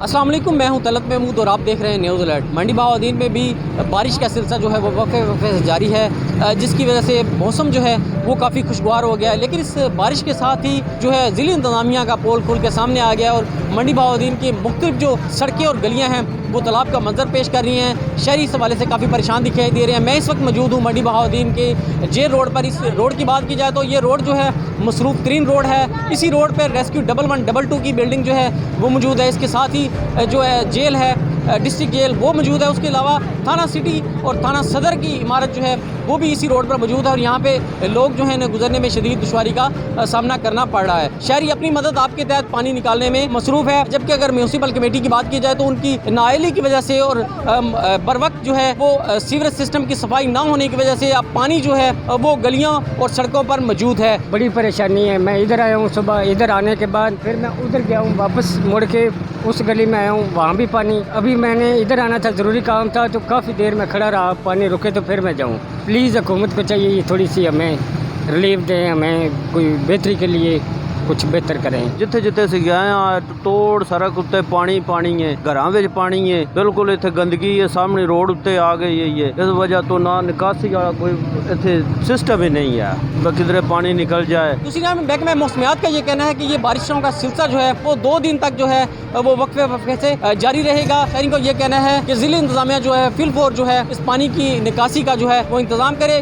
अस्सलाम वालेकुम, मैं हूं तलत महमूद और आप देख रहे हैं न्यूज़ अलर्ट। मंडी बहाउद्दीन में भी बारिश का सिलसिला जो है वो वक़्फ़े से जारी है, जिसकी वजह से मौसम जो है वो काफ़ी खुशगवार हो गया है। लेकिन इस बारिश के साथ ही जो है ज़िली इंतज़ामिया का पोल खुल के सामने आ गया और मंडी बहाउद्दीन की मुख्तलिफ जो सड़कें और गलियाँ हैं वो तालाब का मंजर पेश कर रही हैं। शहरी इस हवाले से काफ़ी परेशान दिखाई दे रहे हैं। मैं इस वक्त मौजूद हूँ मंडी बहाउद्दीन के जेल रोड पर। इस रोड की बात की जाए तो ये रोड जो है मसरूफ़ तरीन रोड है। इसी रोड पर रेस्क्यू 1112 की बिल्डिंग जो है वो मौजूद है। इसके साथ ही जो है जेल है, डिस्ट्रिक्ट जेल वो मौजूद है। उसके अलावा थाना सिटी और थाना सदर की इमारत जो है वो भी इसी रोड पर मौजूद है और यहाँ पे लोग जो है न गुजरने में शदीद दुश्वारी का सामना करना पड़ रहा है। शहरी अपनी मदद आपके तहत पानी निकालने में मसरूफ़ है, जबकि अगर म्यूनसिपल कमेटी की बात की जाए तो उनकी नाअहली की वजह से और बर वक्त जो है वो सीवरेज सिस्टम की सफाई ना होने की वजह से अब पानी जो है वो गलियों और सड़कों पर मौजूद है। बड़ी परेशानी है। मैं इधर आया हूँ सुबह, इधर आने के बाद फिर मैं उधर गया हूँ, वापस मुड़ के उस गली में आया हूँ, वहाँ भी पानी। अभी मैंने इधर आना था, ज़रूरी काम था तो काफ़ी देर में खड़ा रहा, पानी रुके तो फिर मैं जाऊँ। प्लीज़ हुकूमत को चाहिए ये थोड़ी सी हमें रिलीफ दें, हमें कोई बेहतरी के लिए कुछ बेहतर करें। जिथे जिथे असीं गए आ तोड़ सड़क उत्ते पानी पानी है, घरां विच पानी है, बिल्कुल इत्थे गंदगी है, सामने रोड उत्ते आ गई है। इस वजह तो ना निकासी वाला कोई इत्थे सिस्टम ही नहीं है, किधरे पानी निकल जाए। दूसरी तरफ महकमा मौसमियात का ये कहना है कि ये बारिशों का सिलसिला जो है वो 2 दिन तक जो है वो वक्फे से जारी रहेगा। शहरी को ये कहना है कि ज़िली इंतज़ामिया जो है फिलफौर जो है इस पानी की निकासी का जो है वो इंतज़ाम करे।